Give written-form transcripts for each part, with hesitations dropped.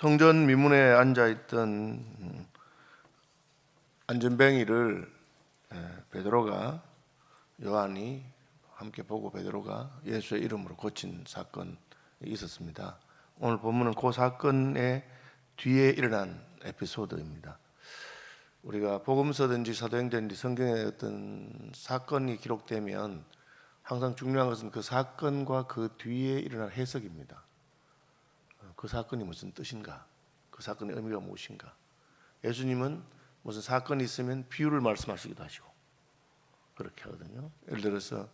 성전 미문에 앉아있던 안전뱅이를 베드로가 요한이 함께 보고 베드로가 예수의 이름으로 고친 사건이 있었습니다. 오늘 본문은 그 사건의 뒤에 일어난 에피소드입니다. 우리가 복음서든지 사도행전든지 성경에 어떤 사건이 기록되면 항상 중요한 것은 그 사건과 그 뒤에 일어난 해석입니다. 그 사건이 무슨 뜻인가? 그 사건의 의미가 무엇인가? 예수님은 무슨 사건이 있으면 비유를 말씀하시기도 하시고 그렇게 하거든요. 예를 들어서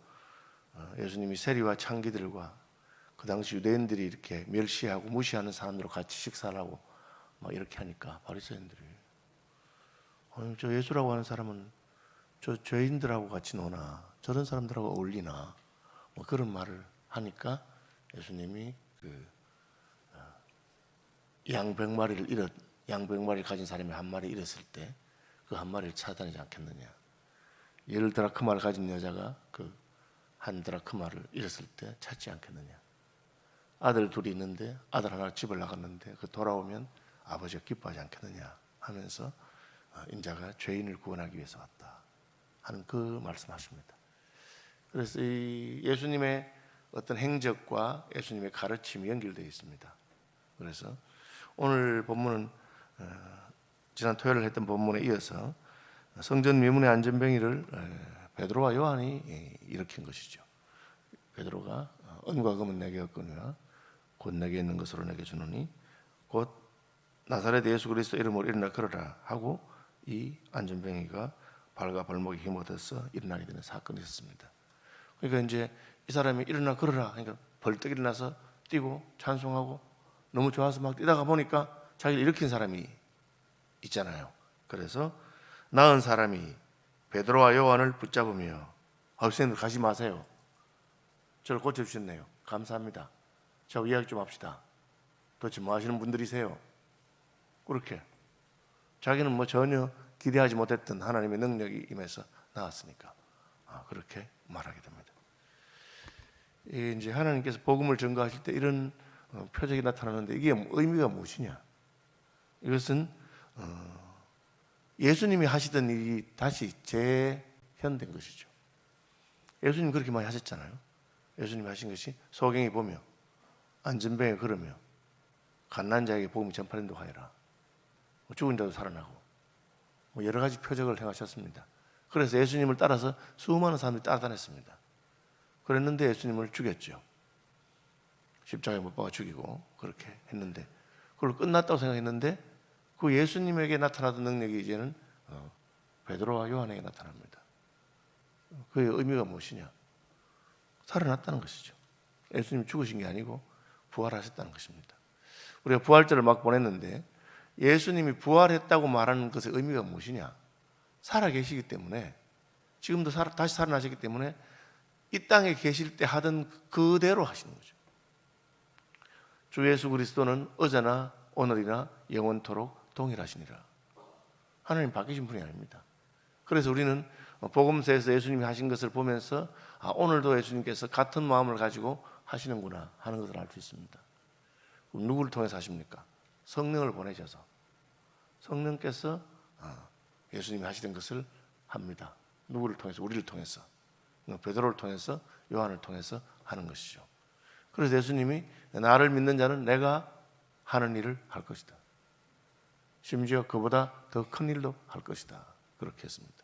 예수님이 세리와 창기들과 그 당시 유대인들이 이렇게 멸시하고 무시하는 사람들과 같이 식사를 하고 막 이렇게 하니까 바리새인들이 저 예수라고 하는 사람은 저 죄인들하고 같이 노나 저런 사람들하고 어울리나 뭐 그런 말을 하니까 예수님이 양 100마리를 가진 사람이 한 마리 잃었을 때 그 한 마리를 찾아다니지 않겠느냐. 10드라크마를 가진 여자가 그 한 드라크마를 잃었을 때 찾지 않겠느냐. 아들 둘이 있는데 아들 하나 집을 나갔는데 그 돌아오면 아버지가 기뻐하지 않겠느냐 하면서 인자가 죄인을 구원하기 위해서 왔다 하는 그 말씀하십니다. 그래서 이 예수님의 어떤 행적과 예수님의 가르침이 연결되어 있습니다. 그래서 오늘 본문은 지난 토요일 했던 본문에 이어서 성전 미문의 안전뱅이를 베드로와 요한이 일으킨 것이죠. 베드로가 은과 금은 내게 없거니와 곧 내게 있는 것으로 내게 주노니 곧 나사렛 예수 그리스도 이름으로 일어나 걸어라 하고 이 안전뱅이가 발과 발목에 힘 얻어서 일어나게 되는 사건이 있었습니다. 그러니까 이제 이 사람이 일어나 걸어라 그러니까 벌떡 일어나서 뛰고 찬송하고 너무 좋아서 막 뛰다가 보니까 자기를 일으킨 사람이 있잖아요. 그래서 나은 사람이 베드로와 요한을 붙잡으며 학생들 가지 마세요. 저를 고쳐주셨네요. 감사합니다. 저하고 이야기 좀 합시다. 도대체 뭐 하시는 분들이세요? 그렇게 자기는 뭐 전혀 기대하지 못했던 하나님의 능력이 임해서 나왔으니까 그렇게 말하게 됩니다. 이제 하나님께서 복음을 전가하실 때 이런 표적이 나타나는데 이게 의미가 무엇이냐? 이것은 예수님이 하시던 일이 다시 재현된 것이죠. 예수님 그렇게 많이 하셨잖아요. 예수님이 하신 것이 소경이 보며 안전뱅이에 걸으며 갓난 자에게 복음을 전파된다고 하여라. 죽은 자도 살아나고 여러 가지 표적을 행하셨습니다. 그래서 예수님을 따라서 수많은 사람들이 따라다녔습니다. 그랬는데 예수님을 죽였죠. 십자가에 못 박아 죽이고 그렇게 했는데 그걸 끝났다고 생각했는데 그 예수님에게 나타나던 능력이 이제는 베드로와 요한에게 나타납니다. 그의 의미가 무엇이냐? 살아났다는 것이죠. 예수님이 죽으신 게 아니고 부활하셨다는 것입니다. 우리가 부활절을 막 보냈는데 예수님이 부활했다고 말하는 것의 의미가 무엇이냐? 살아계시기 때문에 지금도 다시 살아나셨기 때문에 이 땅에 계실 때 하던 그대로 하시는 거죠. 주 예수 그리스도는 어제나 오늘이나 영원토록 동일하시니라. 하나님 바뀌신 분이 아닙니다. 그래서 우리는 복음서에서 예수님이 하신 것을 보면서 오늘도 예수님께서 같은 마음을 가지고 하시는구나 하는 것을 알 수 있습니다. 그럼 누구를 통해서 하십니까? 성령을 보내셔서 성령께서 예수님이 하시던 것을 합니다. 누구를 통해서? 우리를 통해서, 베드로를 통해서, 요한을 통해서 하는 것이죠. 그래서 예수님이 나를 믿는 자는 내가 하는 일을 할 것이다. 심지어 그보다 더 큰 일도 할 것이다. 그렇게 했습니다.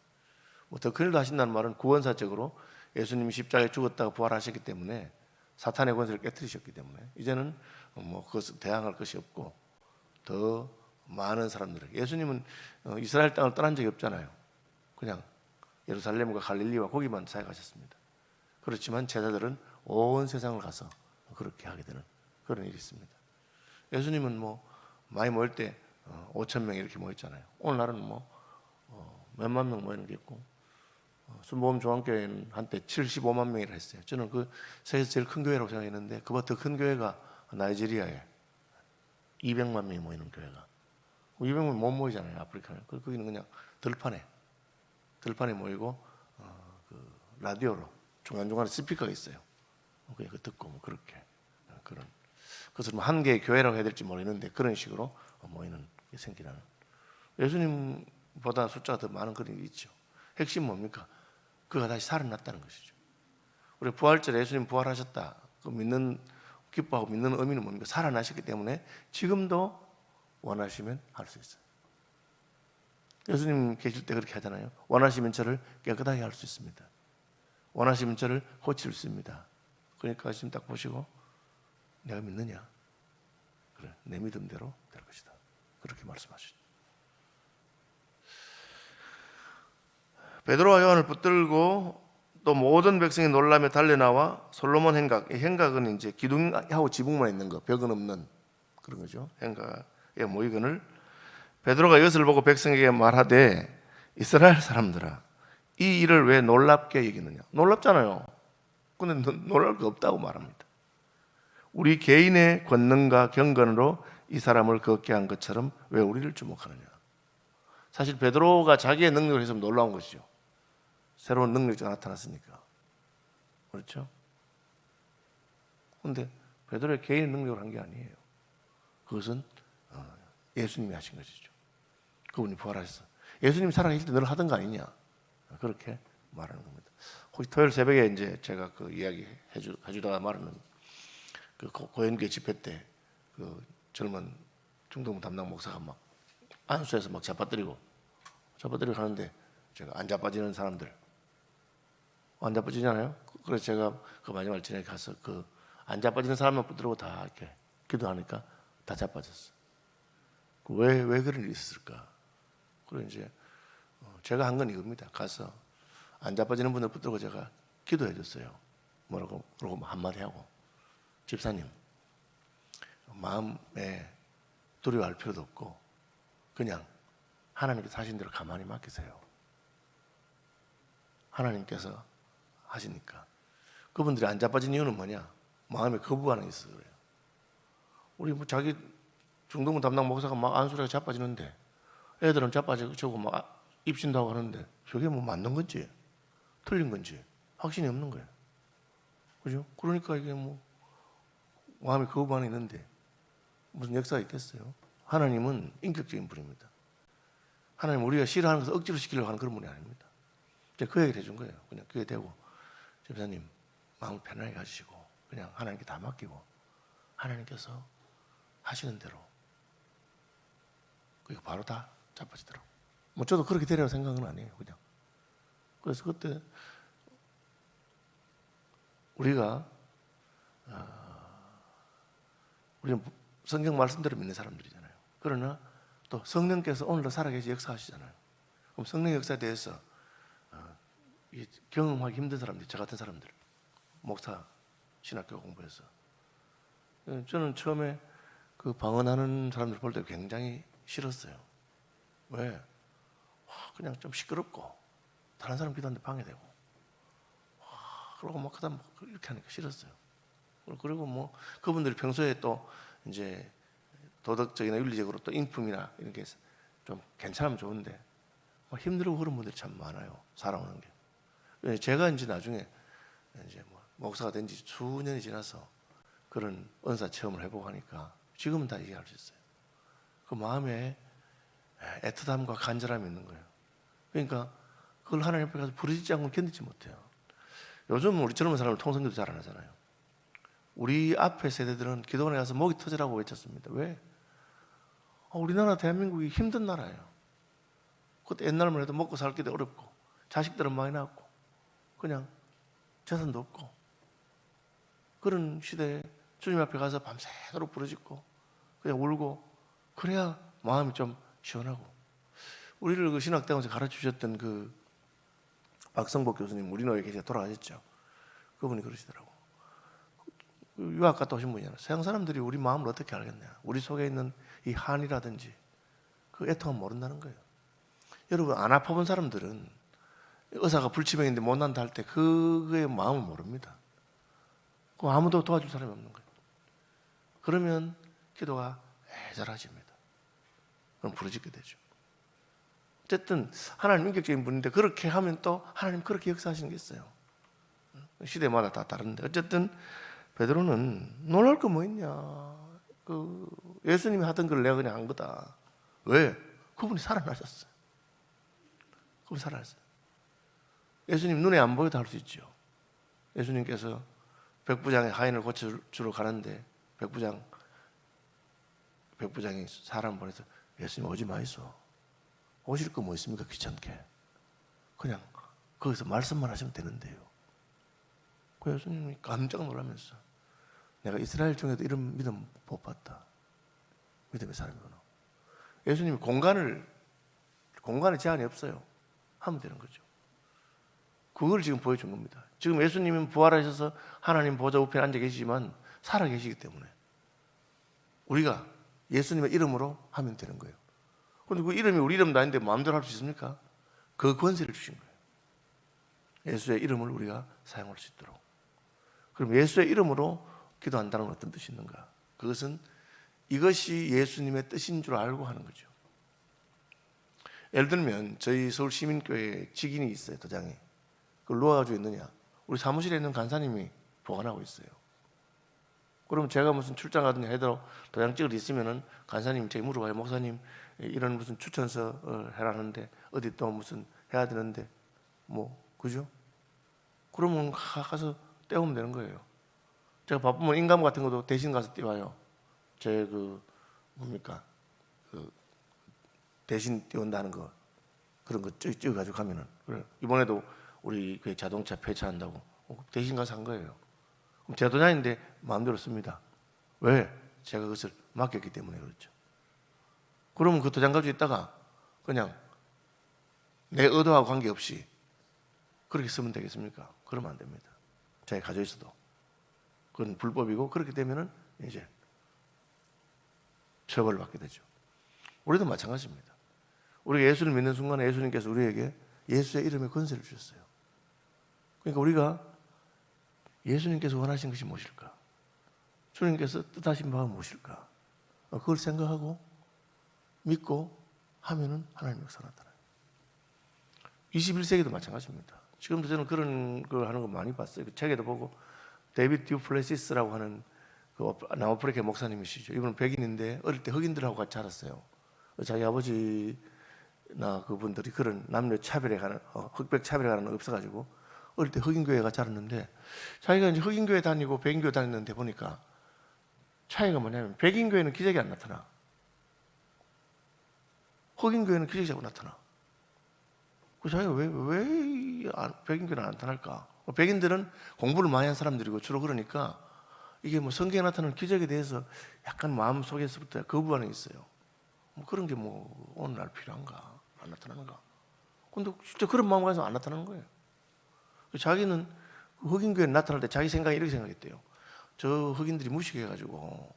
더 큰 일도 하신다는 말은 구원사적으로 예수님이 십자가에 죽었다가 부활하셨기 때문에 사탄의 권세를 깨뜨리셨기 때문에 이제는 그것을 대항할 것이 없고 더 많은 사람들에게 예수님은 이스라엘 땅을 떠난 적이 없잖아요. 그냥 예루살렘과 갈릴리와 거기만 사역하셨습니다. 그렇지만 제자들은 온 세상을 가서 그렇게 하게 되는 그런 일이 있습니다. 예수님은 많이 모일 때 5,000명 이렇게 모였잖아요. 오늘날은 몇만 명 모이는 게 있고 순복음 종합교회는 한때 75만 명이라 했어요. 저는 그 세계에서 제일 큰 교회라고 생각했는데 그보다 더 큰 교회가 나이지리아에 200만 명이 모이는 교회가 200만 못 모이잖아요. 아프리카는. 거기는 그냥 들판에 모이고 라디오로 중간중간에 스피커가 있어요. 그냥 듣고 그렇게 그런 그것을 뭐 한 개의 교회라고 해야 될지 모르겠는데 그런 식으로 모이는 게 생기는, 예수님보다 숫자가 더 많은 그런 게 있죠. 핵심 뭡니까? 그가 다시 살아났다는 것이죠. 우리 부활절에 예수님 부활하셨다, 그 믿는, 기뻐하고 믿는 의미는 뭡니까? 살아나셨기 때문에 지금도 원하시면 할 수 있어요. 예수님 계실 때 그렇게 하잖아요. 원하시면 저를 깨끗하게 할 수 있습니다. 원하시면 저를 고칠 수 있습니다. 그러니까 지금 딱 보시고, 내가 믿느냐? 그래, 내 믿음대로 될 것이다. 그렇게 말씀하시죠. 베드로와 요한을 붙들고 또 모든 백성이 놀라며 달려나와 솔로몬 행각, 이 행각은 이제 기둥하고 지붕만 있는 거, 벽은 없는 그런 거죠. 행각에 모이거늘 베드로가 이것을 보고 백성에게 말하되, 이스라엘 사람들아, 이 일을 왜 놀랍게 여기느냐? 놀랍잖아요. 근데 놀랄 게 없다고 말합니다. 우리 개인의 권능과 경건으로 이 사람을 걷게 한 것처럼 왜 우리를 주목하느냐? 사실 베드로가 자기의 능력을 해서 놀라운 것이죠. 새로운 능력이 나타났으니까. 그렇죠? 그런데 베드로의 개인 능력을 한 게 아니에요. 그것은 예수님이 하신 것이죠. 그분이 부활하셨어. 예수님이 살아계실 때 늘 하던 거 아니냐? 그렇게 말하는 겁니다. 혹시 토요일 새벽에 이제 제가 그 이야기 해주다가 말하는 그 고연계 집회 때 그 젊은 중동부 담당 목사가 막 안수해서 막 잡아뜨리고 하는데, 제가 안 자빠지는 사람들, 안 자빠지잖아요. 그래서 제가 그 마지막 전에 가서 그 안 자빠지는 사람만 붙들고 다 이렇게 기도하니까 다 자빠졌어. 왜 그런 일이 있었을까? 그리고 이제 제가 한 건 이겁니다. 가서 안 자빠지는 분들 붙들고 제가 기도해 줬어요. 뭐라고? 그러고 한마디 하고, 집사님, 마음에 두려워할 필요도 없고 그냥 하나님께서 하신 대로 가만히 맡기세요. 하나님께서 하시니까. 그분들이 안 자빠진 이유는 뭐냐? 마음에 거부감이 있어서 그래요. 우리 뭐 자기 중동부 담당 목사가 막 안수라고 자빠지는데, 애들은 자빠지고 막 입신도 하고 하는데, 저게 뭐 맞는 건지 틀린 건지 확신이 없는 거예요. 그죠? 그러니까 이게 뭐 마음에 거부감이 있는데 무슨 역사가 있겠어요? 하나님은 인격적인 분입니다. 하나님 우리가 싫어하는 것을 억지로 시키려고 하는 그런 분이 아닙니다. 제가 그 얘기를 해준 거예요. 그냥 교회 대고, 집사님 마음 편하게 가지시고 그냥 하나님께 다 맡기고 하나님께서 하시는 대로, 그게 바로 다 자빠지더라고. 뭐 저도 그렇게 되려고 생각은 안 해요. 그냥. 그래서 그때 우리가 우리는 성경 말씀대로 믿는 사람들이잖아요. 그러나 또 성령께서 오늘도 살아계시 역사하시잖아요. 그럼 성령 역사에 대해서 경험하기 힘든 사람들, 저 같은 사람들, 목사 신학교 공부해서, 저는 처음에 그 방언하는 사람들 볼 때 굉장히 싫었어요. 왜? 그냥 좀 시끄럽고 다른 사람 기도하는데 방해되고, 그러고 막 그다음 이렇게 하니까 싫었어요. 그리고 뭐 그분들이 평소에 또 이제 도덕적이나 윤리적으로 또 인품이나 이런 게 좀 괜찮으면 좋은데 뭐 힘들고 그런 분들이 참 많아요. 살아오는 게. 제가 이제 나중에 이제 뭐 목사가 된 지 수년이 지나서 그런 은사 체험을 해보고 하니까 지금은 다 이해할 수 있어요. 그 마음에 애틋함과 간절함이 있는 거예요. 그러니까 그걸 하나님 앞에 가서 부르짖지 않고 견디지 못해요. 요즘 우리 젊은 사람은 통성기도 잘 안 하잖아요. 우리 앞에 세대들은 기도원에 가서 목이 터지라고 외쳤습니다. 왜? 우리나라 대한민국이 힘든 나라예요. 그때 옛날만 해도 먹고 살기도 어렵고 자식들은 많이 낳았고 그냥 재산도 없고 그런 시대에 주님 앞에 가서 밤새도록 부르짖고 그냥 울고 그래야 마음이 좀 시원하고, 우리를 그 신학대학원에서 가르쳐 주셨던 그 박성복 교수님, 우리 노예 계시다 돌아가셨죠. 그분이 그러시더라고. 유학 갔다 오신 분이잖아요. 서양 사람들이 우리 마음을 어떻게 알겠냐? 우리 속에 있는 이 한이라든지 그 애통은 모른다는 거예요. 여러분, 안 아파본 사람들은 의사가 불치병인데 못 난다 할 때 그거의 마음을 모릅니다. 그 아무도 도와줄 사람이 없는 거예요. 그러면 기도가 애절해집니다. 그럼 부르짖게 되죠. 어쨌든 하나님 인격적인 분인데 그렇게 하면 또 하나님 그렇게 역사하시는 게 있어요. 시대마다 다 다른데 어쨌든 베드로는 놀랄 거 뭐 있냐? 예수님이 하던 걸 내가 그냥 한 거다. 왜? 그분이 살아나셨어요. 그분이 살아났어요. 예수님 눈에 안 보여도 할 수 있죠. 예수님께서 백부장의 하인을 고쳐주러 가는데 백부장이 사람 보내서 예수님 오지 마이소. 오실 거 뭐 있습니까? 귀찮게. 그냥 거기서 말씀만 하시면 되는데요. 그 예수님이 깜짝 놀라면서 내가 이스라엘 중에도 이런 믿음 못 봤다. 믿음의 사람이구나. 예수님이 공간에 제한이 없어요. 하면 되는 거죠. 그걸 지금 보여준 겁니다. 지금 예수님은 부활하셔서 하나님 보좌 우편에 앉아 계시지만 살아 계시기 때문에 우리가 예수님의 이름으로 하면 되는 거예요. 그런데 그 이름이 우리 이름도 아닌데 마음대로 할 수 있습니까? 그 권세를 주신 거예요. 예수의 이름을 우리가 사용할 수 있도록. 그럼 예수의 이름으로 기도한다는 건 어떤 뜻이 있는가? 그것은 이것이 예수님의 뜻인 줄 알고 하는 거죠. 예를 들면 저희 서울 시민교회에 직인이 있어요. 도장이. 그걸 누가 가지고 있느냐? 우리 사무실에 있는 간사님이 보관하고 있어요. 그럼 제가 무슨 출장 가든지 해도 도장찍을 있으면은 간사님이 제게 물어봐요. 목사님 이런 무슨 추천서 해라는데 어디 또 무슨 해야 되는데 뭐 그죠? 그러면 가서 떼우면 되는 거예요. 제가 바쁘면 인감 같은 것도 대신 가서 띄워요. 제 뭡니까 대신 띄운다는 거 그런 거 찍어가지고 가면은 그래. 이번에도 우리 그 자동차 폐차한다고 대신 가서 한 거예요. 그럼 제 도장인데 마음대로 씁니다. 왜? 제가 그것을 맡겼기 때문에 그렇죠. 그러면 그 도장 가지고 있다가 그냥 내 의도와 관계없이 그렇게 쓰면 되겠습니까? 그러면 안 됩니다. 자기 가지고 있어도 그건 불법이고 그렇게 되면은 이제 처벌을 받게 되죠. 우리도 마찬가지입니다. 우리가 예수를 믿는 순간에 예수님께서 우리에게 예수의 이름에 권세를 주셨어요. 그러니까 우리가 예수님께서 원하신 것이 무엇일까? 주님께서 뜻하신 바가 무엇일까? 그걸 생각하고 믿고 하면은 하나님 역사가 나타나요. 21세기도 마찬가지입니다. 지금도 저는 그런 걸 하는 거 많이 봤어요. 그 책에도 보고 데이비드 듀플레시스라고 하는 그 남아프리카 목사님이시죠. 이분은 백인인데 어릴 때 흑인들하고 같이 자랐어요. 자기 아버지나 그분들이 그런 남녀 차별에 관한 흑백 차별에 관한 없어가지고 어릴 때 흑인교회 가 자랐는데 자기가 이제 흑인교회 다니고 백인교회 다녔는데 보니까 차이가 뭐냐면 백인교회는 기적이 안 나타나. 흑인교회는 기적이 자꾸 나타나. 그 자기가 왜 백인교회는 안 나타날까? 백인들은 공부를 많이 한 사람들이고 주로 그러니까 이게 뭐 성경에 나타나는 기적에 대해서 약간 마음속에서부터 거부하는 게 있어요. 뭐 그런 게 뭐 오늘날 필요한가? 안 나타나는가? 근데 진짜 그런 마음을 가지고 안 나타나는 거예요. 자기는 흑인교회에 나타날 때 자기 생각이 이렇게 생각했대요. 저 흑인들이 무식해가지고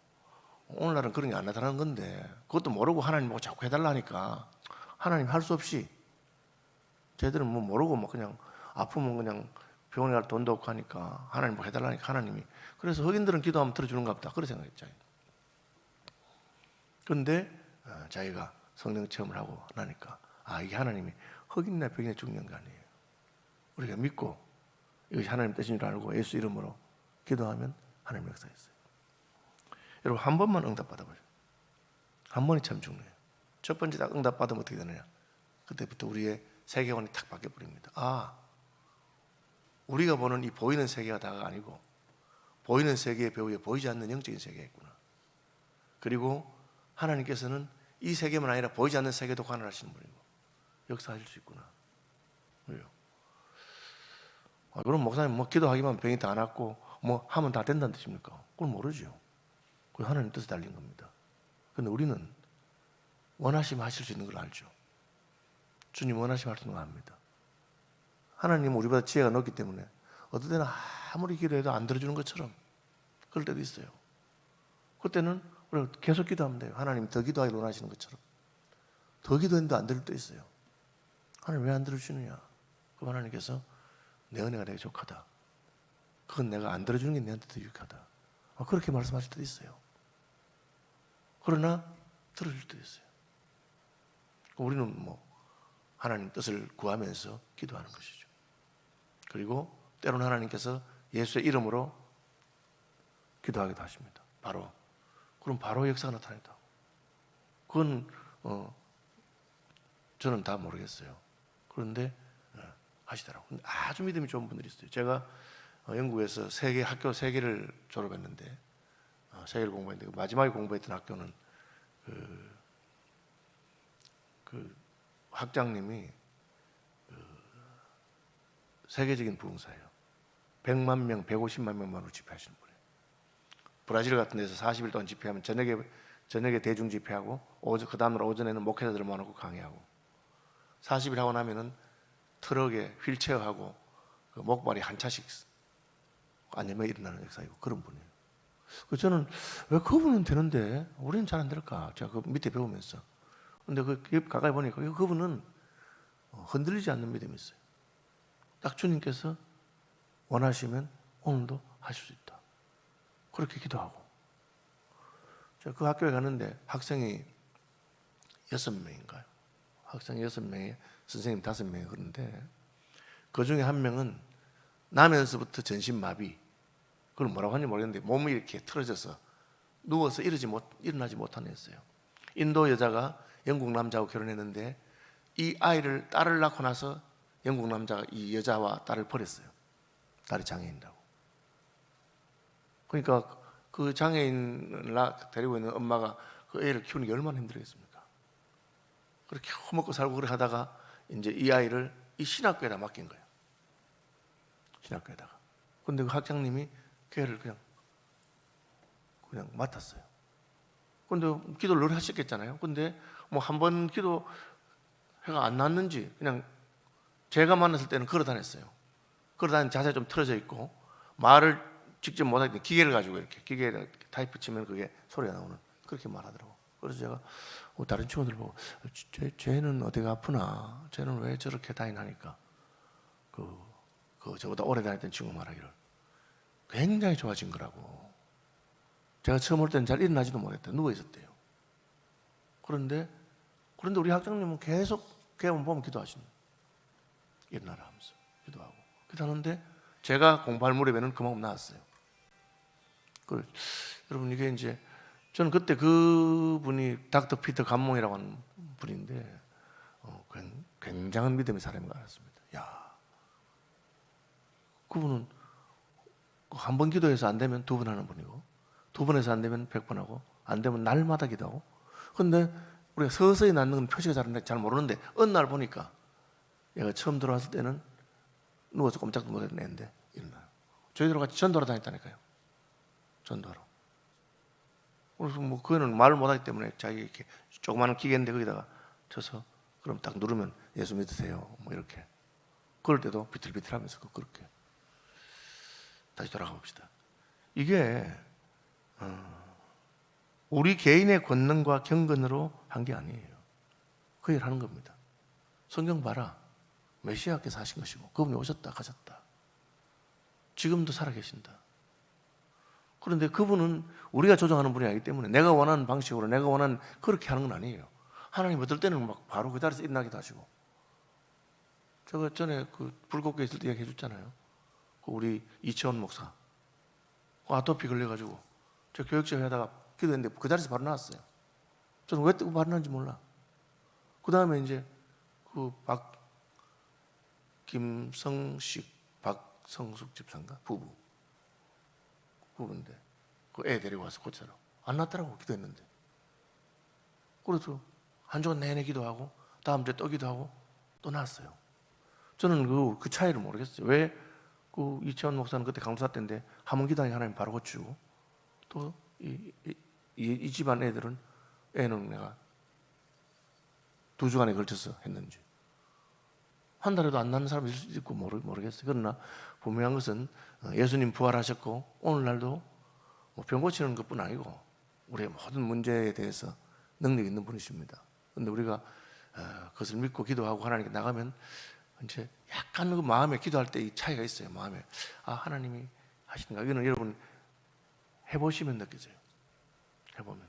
오늘날은 그런 게 안 나타나는 건데 그것도 모르고 하나님 보고 자꾸 해달라 하니까 하나님 할 수 없이 쟤들은 뭐 모르고 막 그냥 아프면 그냥 병원에 갈 돈도 없고 하니까 하나님 뭐 해달라니까 하나님이 그래서 흑인들은 기도하면 들어주는가 보다 그렇게 생각했죠. 그런데 자기가 성령 체험을 하고 나니까 이게 하나님이 흑인이나 백인의 중요한 게 아니에요. 우리가 믿고 이것이 하나님 뜻인 줄 알고 예수 이름으로 기도하면 하나님 역사했어요. 여러분 한 번만 응답받아보세요. 한 번이 참 중요해요. 첫 번째 딱 응답받으면 어떻게 되느냐? 그때부터 우리의 세계관이 탁 바뀌어버립니다. 우리가 보는 이 보이는 세계가 다가 아니고 보이는 세계의 배후에 보이지 않는 영적인 세계가 있구나. 그리고 하나님께서는 이 세계만 아니라 보이지 않는 세계도 관할하시는 분이고 역사하실 수 있구나. 왜요? 그럼 목사님 뭐 기도하기만 병이 다 낫고 뭐 하면 다 된다는 뜻입니까? 그걸 모르죠. 그 하나님 뜻에 달린 겁니다. 그런데 우리는 원하시면 하실 수 있는 걸 알죠. 주님 원하시면 할 수 있는 걸 압니다. 하나님은 우리보다 지혜가 높기 때문에 어떨 때는 아무리 기도해도 안 들어주는 것처럼 그럴 때도 있어요. 그때는 우리가 계속 기도하면 돼요. 하나님 더 기도하기를 원하시는 것처럼. 더 기도했는데 안 들을 때 있어요. 하나님 왜 안 들어주느냐? 그럼 하나님께서 내 은혜가 내게 족하다. 그건 내가 안 들어주는 게 내한테 더 유익하다. 그렇게 말씀하실 때도 있어요. 그러나 들어줄 때도 있어요. 우리는 뭐 하나님 뜻을 구하면서 기도하는 것이죠. 그리고 때로는 하나님께서 예수의 이름으로 기도하기도 하십니다. 바로 그럼 바로 역사가 나타났다. 그건 저는 다 모르겠어요. 그런데 하시더라고요. 아주 믿음이 좋은 분들이 있어요. 제가 영국에서 학교 3개를 졸업했는데 3개를 공부했는데 마지막에 공부했던 학교는 그 학장님이 세계적인 부흥사예요. 100만 명, 150만 명만으로 집회하시는 분이에요. 브라질 같은 데서 40일 동안 집회하면 저녁에 대중 집회하고 그 다음날 오전에는 목회자들 모아놓고 강의하고 40일 하고 나면은 트럭에 휠체어하고 그 목발이 한 차씩 안전에 일어나는 역사이고 그런 분이에요. 그래서 저는 왜 그분은 되는데 우리는 잘 안 될까? 제가 그 밑에 배우면서. 근데 가까이 보니까 그분은 흔들리지 않는 믿음이 있어요. 딱 주님께서 원하시면 오늘도 하실 수 있다. 그렇게 기도하고. 제가 그 학교에 갔는데 학생이 6명인가요? 학생이 6명에 선생님 5명이 그런데 그 중에 한 명은 나면서부터 전신마비. 그걸 뭐라고 하는지 모르겠는데 몸이 이렇게 틀어져서 누워서 일어나지 못하는 애였어요. 인도 여자가 영국 남자하고 결혼했는데 이 딸을 낳고 나서 영국 남자가 이 여자와 딸을 버렸어요. 딸이 장애인이라고. 그러니까 그 장애인을 데리고 있는 엄마가 그 애를 키우는 게 얼마나 힘들겠습니까? 그렇게 허먹고 살고 그렇게 하다가 이제 이 아이를 이 신학교에다 맡긴 거예요. 신학교에다가. 근데 그 학장님이 걔를 그냥 맡았어요. 근데 기도를 늘 하셨겠잖아요. 근데 뭐 한 번 기도해가 안 났는지 그냥 제가 만났을 때는 걸어 다녔어요. 걸어 다니는 자세가 좀 틀어져 있고 말을 직접 못하기 때문에 기계를 가지고 이렇게 기계에 타이프 치면 그게 소리가 나오는 그렇게 말하더라고. 그래서 제가 다른 친구들 보고 쟤는 어디가 아프나? 쟤는 왜 저렇게 다니나니까 저보다 오래 다녔던 친구 말하기를 굉장히 좋아진 거라고. 제가 처음 올 때는 잘 일어나지도 못했대요. 누워 있었대요. 그런데 우리 학장님은 계속 걔만 보면 기도하시는. 일어나라 하면서 기도하고 기도하는데 제가 공부할 무렵에는 그만큼 나았어요. 여러분 이게 이제 저는 그때 그분이 닥터 피터 감몽이라고 하는 분인데 굉장한 믿음의 사람인 것 같습니다. 야, 그분은 한 번 기도해서 안 되면 2번 하는 분이고 2번 해서 안 되면 100번 하고 안 되면 날마다 기도하고. 그런데 우리가 서서히 낳는 건 표시가 잘 모르는데 어느 날 보니까 얘가 처음 들어왔을 때는 누워서 꼼짝도 못했던 애인데 일어나요. 저희들과 같이 전도하러 다녔다니까요. 전도하러. 그래서 뭐 그거는 말을 못하기 때문에 자기 이렇게 조그마한 기계인데 거기다가 쳐서 그럼 딱 누르면 예수 믿으세요. 뭐 이렇게. 그럴 때도 비틀비틀하면서 그렇게. 다시 돌아가 봅시다. 이게 우리 개인의 권능과 경건으로 한 게 아니에요. 그 일을 하는 겁니다. 성경 봐라. 메시아께서 하신 것이고 그분이 오셨다 가셨다. 지금도 살아계신다. 그런데 그분은 우리가 조정하는 분이 아니기 때문에 내가 원하는 방식으로 내가 원하는 그렇게 하는 건 아니에요. 하나님 어떨 때는 막 바로 그 자리에서 일어나기도 하시고. 제가 전에 그 불국교에 있을 때 얘기해 줬잖아요. 우리 이채원 목사 아토피 걸려가지고 저 교육자 하다가 기도했는데 그 자리에서 바로 나왔어요. 저는 왜 바로 나왔는지 몰라. 그 다음에 이제 그 김성식 박성숙 집사인가 부부인데 그 애 데리고 와서 고쳐라. 안 났더라고. 기도했는데. 그래서 한 주간 내내 기도하고 다음 주에 또 기도하고 또 나왔어요. 저는 그 차이를 모르겠어요. 왜 그 이채원 목사는 그때 강도사 때인데 한 번 기도하니 하나님 바로 고치고 또 이 집안 애는 내가 2주간에 걸쳐서 했는지 한 달에도 안 나는 사람이 있을 수도 있고 모르겠어요. 그러나 분명한 것은 예수님 부활하셨고 오늘날도 병 고치는 것뿐 아니고 우리의 모든 문제에 대해서 능력 있는 분이십니다. 그런데 우리가 그것을 믿고 기도하고 하나님께 나가면 이제 약간 그 마음에 기도할 때 이 차이가 있어요. 마음에 하나님이 하시는가. 이거는 여러분 해보시면 느껴져요. 해보면.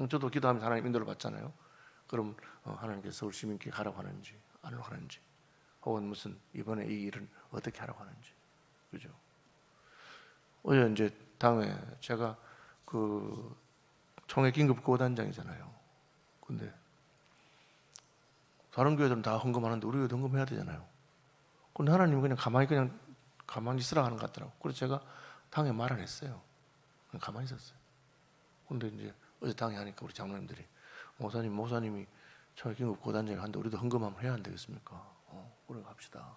저도 기도하면서 하나님 인도를 받잖아요. 그럼 하나님께서 서울시민교회 가라고 하는지 안 하라고 하는지 혹은 무슨 이번에 이 일은 어떻게 하라고 하는지. 그죠? 어제 이제 다음에 제가 그 총회 긴급 구호단장이잖아요. 근데 다른 교회들은 다 헌금하는데 우리 교회도 헌금해야 되잖아요. 근데 하나님은 그냥 가만히 있으라 하는 것 같더라고. 그래서 제가 당에 말 안 했어요. 그냥 가만히 있었어요. 근데 이제 어제 당에 하니까 우리 장로님들이 목사님이 총회 긴급 구호단장을 하는데 우리도 헌금 한번 해야 안 되겠습니까? 그래 합시다.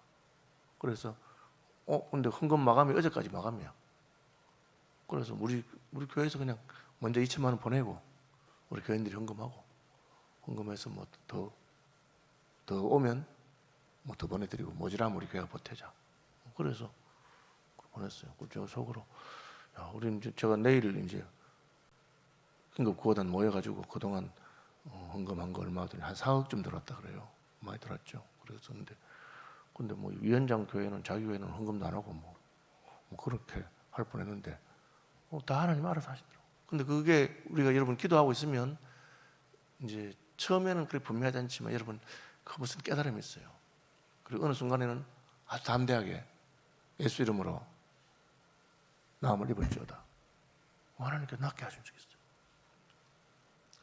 그래서 근데 헌금 마감이 어제까지 마감이야. 그래서 우리 교회에서 그냥 먼저 2천만 원 보내고 우리 교인들이 헌금해서 뭐 더 오면 뭐 더 보내드리고 모자라면 우리 교회가 보태자. 그래서 보냈어요. 제가 속으로 우리 이제 제가 내일 이제 긴급 구호단 모여가지고 그동안 헌금한 거 얼마 더니 한 4억쯤 들었다 그래요. 많이 들었죠. 그랬었는데 근데 뭐 위원장 교회는 자기 교회는 헌금도 안 하고 뭐 그렇게 할 뻔했는데 다 하나님 알아서 하시더라고요. 근데 그게 우리가 여러분 기도하고 있으면 이제 처음에는 그렇게 분명하지 않지만 여러분 그 무슨 깨달음이 있어요. 그리고 어느 순간에는 아주 담대하게 예수 이름으로 나음을 입을지어다. 하나님께 낫게 하시면 좋겠어요.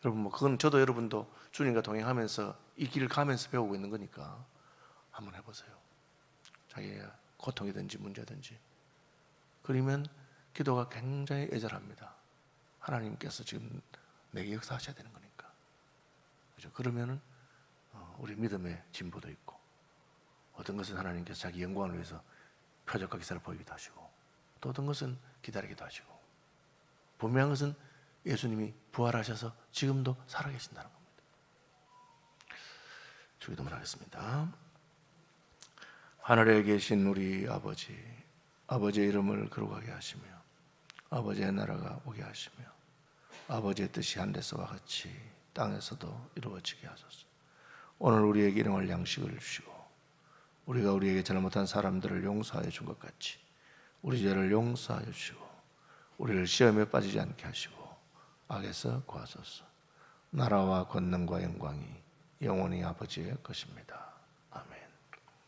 여러분 뭐 그건 저도 여러분도 주님과 동행하면서 이 길을 가면서 배우고 있는 거니까 한번 해보세요. 자기의 고통이든지 문제든지. 그러면 기도가 굉장히 애절합니다. 하나님께서 지금 내게 역사하셔야 되는 거니까. 그죠? 그러면은 우리 믿음의 진보도 있고 어떤 것은 하나님께서 자기 영광을 위해서 표적과 기사를 보이기도 하시고 또 어떤 것은 기다리기도 하시고 분명한 것은 예수님이 부활하셔서 지금도 살아계신다는 겁니다. 주기도문 하겠습니다. 하늘에 계신 우리 아버지, 아버지의 이름을 거룩하게 하시며 아버지의 나라가 오게 하시며 아버지의 뜻이 하늘에서와 같이 땅에서도 이루어지게 하소서. 오늘 우리에게 일용할 양식을 주시고 우리가 우리에게 잘못한 사람들을 용서하여 준 것 같이 우리 죄를 용서하여 주시고 우리를 시험에 빠지지 않게 하시고 악에서 구하소서. 나라와 권능과 영광이 영원히 아버지의 것입니다. 아멘.